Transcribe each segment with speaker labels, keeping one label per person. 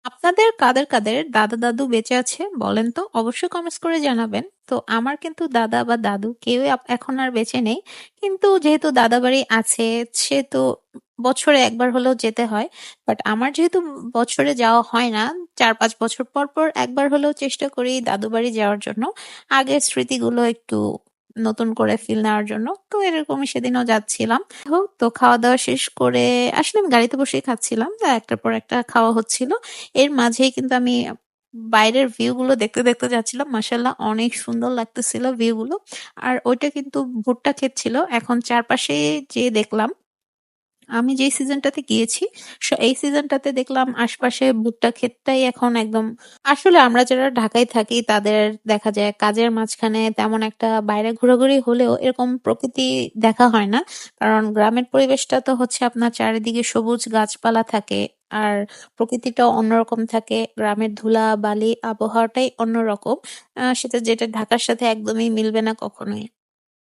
Speaker 1: আপনাদের কাদের দাদা দাদু বেঁচে আছে বলেন তো? অবশ্যই কমেন্টস করে জানাবেন। তো আমার কিন্তু দাদা বা দাদু কেউই এখন আর বেঁচে নেই। কিন্তু যেহেতু দাদা বাড়ি আছে, সেহেতু বছরে একবার হলেও যেতে হয়। বাট আমার যেহেতু বছরে যাওয়া হয় না, ৪-৫ বছর পর পর একবার হলেও চেষ্টা করি দাদু বাড়ি যাওয়ার জন্য। আগের স্মৃতিগুলো একটু নতুন করে ফিল নেওয়ার জন্য। তো এরকমই সেদিনও যাচ্ছিলাম। তো খাওয়া-দাওয়া শেষ করে আসলে আমি গাড়িতে বসেই খাচ্ছিলাম। তো একটার পর একটা খাওয়া হচ্ছিল। এর মাঝেই কিন্তু আমি বাইরের ভিউ গুলো দেখতে দেখতে যাচ্ছিলাম। মাশাআল্লাহ অনেক সুন্দর লাগতেছিল ভিউ গুলো। আর ওইটা কিন্তু ভুট্টা ক্ষেত ছিল। এখন চারপাশে যেয়ে দেখলাম, আমি যেই সিজনটাতে গিয়েছি, এই সিজনটাতে দেখলাম আশপাশে ভুট্টা ক্ষেতটাই এখন একদম। আসলে আমরা যারা ঢাকায় থাকি তাদের দেখা যায় কাজের মাঝখানে তেমন একটা বাইরে ঘোরাঘুরি হলেও এরকম প্রকৃতি দেখা হয় না। কারণ গ্রামের পরিবেশটা তো হচ্ছে আপনার চারিদিকে সবুজ গাছপালা থাকে। আর প্রকৃতিটাও অন্যরকম থাকে। গ্রামের ধুলা বালি আবহাওয়াটাই অন্যরকম। সেটা যেটা ঢাকার সাথে একদমই মিলবে না কখনোই।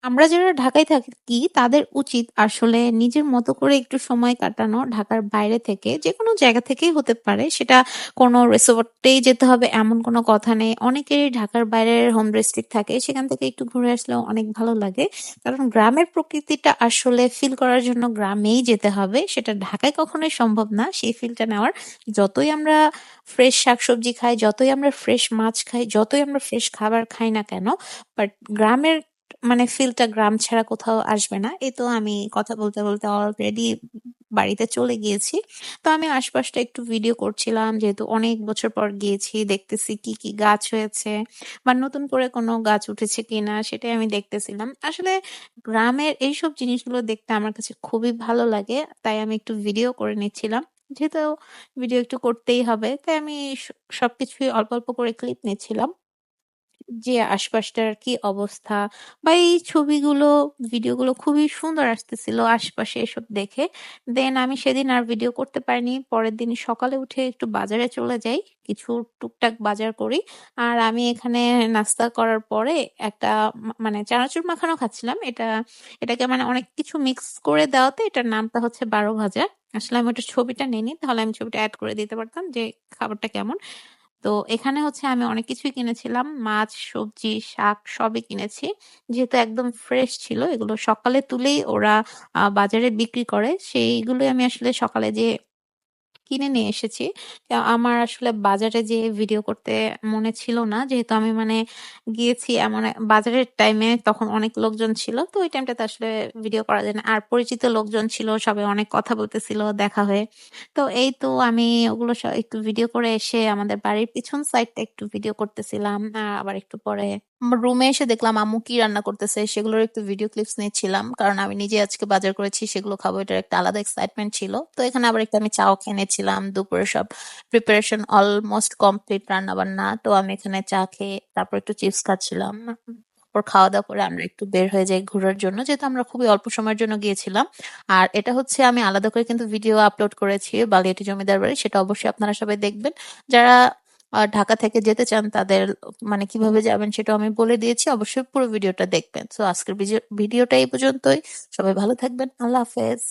Speaker 1: আমরা যারা ঢাকায় থাকি তাদের উচিত আসলে নিজের মতো করে একটু সময় কাটানো ঢাকার বাইরে থেকে যেকোনো জায়গা থেকেই হতে পারে, সেটা কোনো রিসোর্টেই যেতে হবে এমন কোনো কথা নেই। অনেকেরই ঢাকার বাইরের হোম ডিস্ট্রিক্ট থাকে, সেখান থেকে একটু ঘুরে আসলেও অনেক ভালো লাগে। কারণ গ্রামের প্রকৃতিটা আসলে ফিল করার জন্য গ্রামেই যেতে হবে, সেটা ঢাকায় কখনোই সম্ভব না সেই ফিলটা নেওয়ার। যতই আমরা ফ্রেশ শাকসবজি খাই, যতই আমরা ফ্রেশ মাছ খাই, যতই আমরা ফ্রেশ খাবার খাই না কেন, বাট গ্রামের মানে ফিলটা গ্রাম ছাড়া কোথাও আসবে না। এই তো আমি কথা বলতে বলতে অলরেডি বাড়িতে চলে গিয়েছি। তো আমি আশপাশটা একটু ভিডিও করছিলাম, যেহেতু অনেক বছর পর গিয়েছি, দেখতেছি কি কি গাছ হয়েছে বা নতুন করে কোনো গাছ উঠেছে কিনা সেটাই আমি দেখতেছিলাম। আসলে গ্রামের এইসব জিনিসগুলো দেখতে আমার কাছে খুবই ভালো লাগে, তাই আমি একটু ভিডিও করে নিচ্ছিলাম। যেহেতু ভিডিও একটু করতেই হবে, তাই আমি সবকিছুই অল্প অল্প করে ক্লিপ নিচ্ছিলাম যে আশপাশটার কি অবস্থা বা এই ছবিগুলো ভিডিওগুলো খুবই সুন্দর আসতেছিল আশপাশে এসব দেখে। দেন আমি সেদিন আর ভিডিও করতে পারিনি। পরের দিন সকালে উঠে একটু বাজারে চলে যাই, কিছু টুকটাক বাজার করি। আর আমি এখানে নাস্তা করার পরে একটা মানে চানাচুর মাখানো খাচ্ছিলাম। এটাকে মানে অনেক কিছু মিক্স করে দেওয়াতে এটার নামটা হচ্ছে ১২ ভাজা। আসলে আমি ওটার ছবিটা নিইনি, তাহলে আমি ছবিটা এড করে দিতে পারতাম যে খাবারটা কেমন। তো এখানে হচ্ছে আমি অনেক কিছুই কিনেছিলাম। মাছ, সবজি, শাক সবই কিনেছি। যেহেতু একদম ফ্রেশ ছিল, এগুলো সকালে তুলেই ওরা বাজারে বিক্রি করে। সেইগুলোই আমি আসলে সকালে যেয়ে কিনে নিয়ে এসেছি। আমার আসলে বাজারে যেয়ে ভিডিও করতে মনে ছিল না। যেহেতু আমি মানে গিয়েছি এমন বাজারের টাইমে, তখন অনেক লোকজন ছিল। তো ওই টাইমটাতে আসলে ভিডিও করা যায় না। আর পরিচিত লোকজন ছিল, সবাই অনেক কথা বলতেছিল দেখা হয়ে। তো এই তো আমি ওগুলো একটু ভিডিও করে এসে আমাদের বাড়ির পিছন সাইডটা একটু ভিডিও করতেছিলাম। আবার একটু পরে রুমে এসে দেখলাম আম্মু কি রান্না করতেছে, সেগুলোর একটু ভিডিও ক্লিপস নিচ্ছিলাম। কারণ আমি নিজে আজকে বাজার করেছি, সেগুলো খাবো, এটার একটা আলাদা এক্সাইটমেন্ট ছিল। তো এখানে আবার একটু আমি চাও খেয়ে নিচ্ছিলাম। দুপুরে সব প্রিপারেশন অলমোস্ট কমপ্লিট, রান্না বান্না। তো আমি এখানে চা খেয়ে তারপর একটু চিপস খাচ্ছিলাম। তারপর খাওয়া দাওয়া করে আমরা একটু বের হয়ে যাই ঘোরার জন্য, যেহেতু আমরা খুবই অল্প সময়ের জন্য গিয়েছিলাম। আর এটা হচ্ছে আমি আলাদা করে কিন্তু ভিডিও আপলোড করেছি বালিয়াটি জমিদার বাড়ি, সেটা অবশ্যই আপনারা সবাই দেখবেন। যারা ঢাকা থেকে যেতে চান তাদের মানে কিভাবে যাবেন সেটাও আমি বলে দিয়েছি, অবশ্যই পুরো ভিডিওটা দেখবেন। তো আজকের ভিডিওটা এই পর্যন্তই। সবাই ভালো থাকবেন, আল্লাহ হাফেজ।